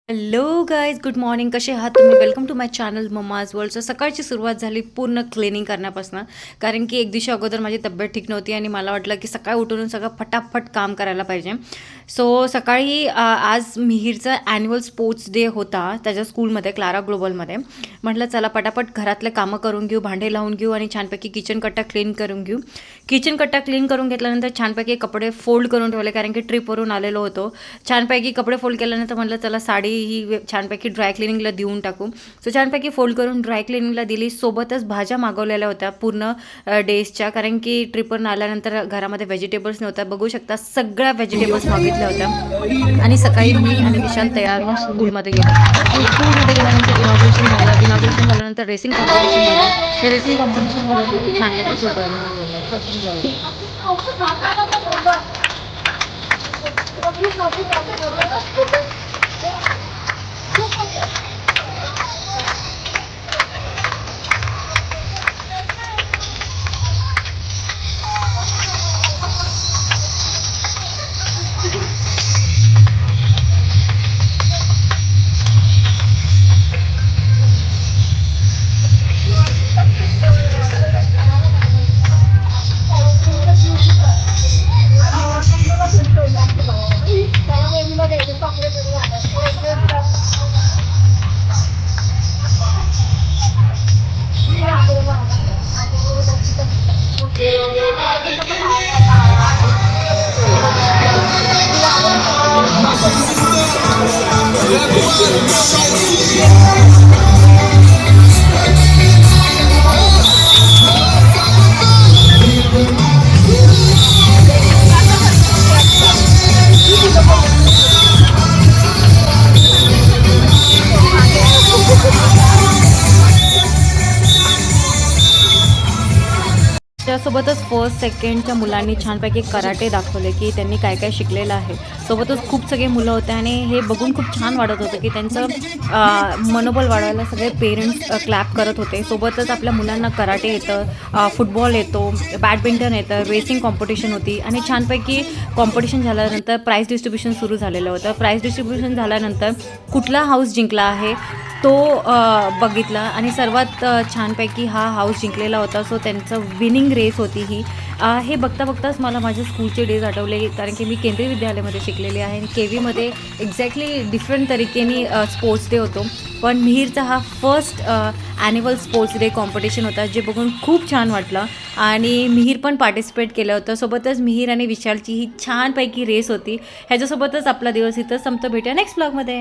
Hello guys, good morning. कसे आहात तुम्ही? Welcome to my channel mamma's world. So सकाळची सुरुवात झाली पूर्ण क्लिनिंग करण्यापासून, कारण की एक दिवशी अगोदर माझी तब्येत ठीक नव्हती आणि मला वाटलं की सकाळी उठून सगळं फटाफट काम करायला पाहिजे. सो सकाळी आज मिहीरचा ॲन्युअल स्पोर्ट्स डे होता त्याच्या स्कूलमध्ये, क्लारा ग्लोबलमध्ये. म्हटलं चला पटापट घरातले कामं करून घेऊ, भांडे लावून घेऊ आणि छानपैकी किचन कट्टा क्लीन करून घेऊ. किचन कट्टा क्लीन करून घेतल्यानंतर छानपैकी कपडे फोल्ड करून ठेवले, कारण की ट्रिपवरून आलेलो होतो. छानपैकी कपडे फोल्ड केल्यानंतर म्हटलं चला साडी ही छानपैकी ड्राय क्लिनिंगला देऊन टाकू. सो छानपैकी फोल्ड करून ड्राय क्लिनिंगला दिली. सोबतच भाज्या मागवलेल्या होत्या पूर्ण डेजच्या, कारण की ट्रिपवरून आल्यानंतर घरामध्ये व्हेजिटेबल्स नव्हत्या. बघू शकता सगळ्या व्हेजिटेबल्स मागितल्या होत्या. आणि सकाळी मी आणि विशाल तयार होऊन स्कूलमध्ये गेलो. स्कूलमध्ये गेल्यानंतर इनॉग्रेशन झाल्यानंतर रेसिंग कॉम्पिटिशन झालं. हे रेसिंग कॉम्पिटिशन त्यासोबतच फर्स्ट सेकंडच्या मुलांनी छानपैकी कराटे दाखवले की त्यांनी काय काय शिकलेलं आहे. सोबतच खूप सगळे मुलं होते आणि हे बघून खूप छान वाटत होतं की त्यांचं मनोबल वाढवायला सगळे पेरेंट्स क्लॅप करत होते. सोबतच आपल्या मुलांना कराटे येतं, फुटबॉल येतो, बॅडमिंटन येतं, रेसिंग कॉम्पिटिशन होती. आणि छानपैकी कॉम्पिटिशन झाल्यानंतर प्राईज डिस्ट्रीब्युशन सुरू झालेलं होतं. प्राईज डिस्ट्रीब्युशन झाल्यानंतर कुठला हाऊस जिंकला आहे तो बघितला आणि सर्वात छानपैकी हा हाऊस जिंकलेला होता. सो त्यांचं विनिंग रेस होती ही. हे बघता बघताच मला माझे स्कूलचे डेज आठवले, कारण की मी केंद्रीय विद्यालयामध्ये शिकलेली आहे आणि KVमध्ये एक्झॅक्टली डिफरंट तरीकेने स्पोर्ट्स डे होतो. पण मिहीरचा हा first annual sports day competition होता, जे बघून खूप छान वाटलं आणि मिहीर पण पार्टिसिपेट केलं होतं. सोबतच मिहीर आणि विशालची ही छानपैकी रेस होती. ह्याच्यासोबतच आपला दिवस इथं संपतो. भेटूया नेक्स्ट ब्लॉगमध्ये.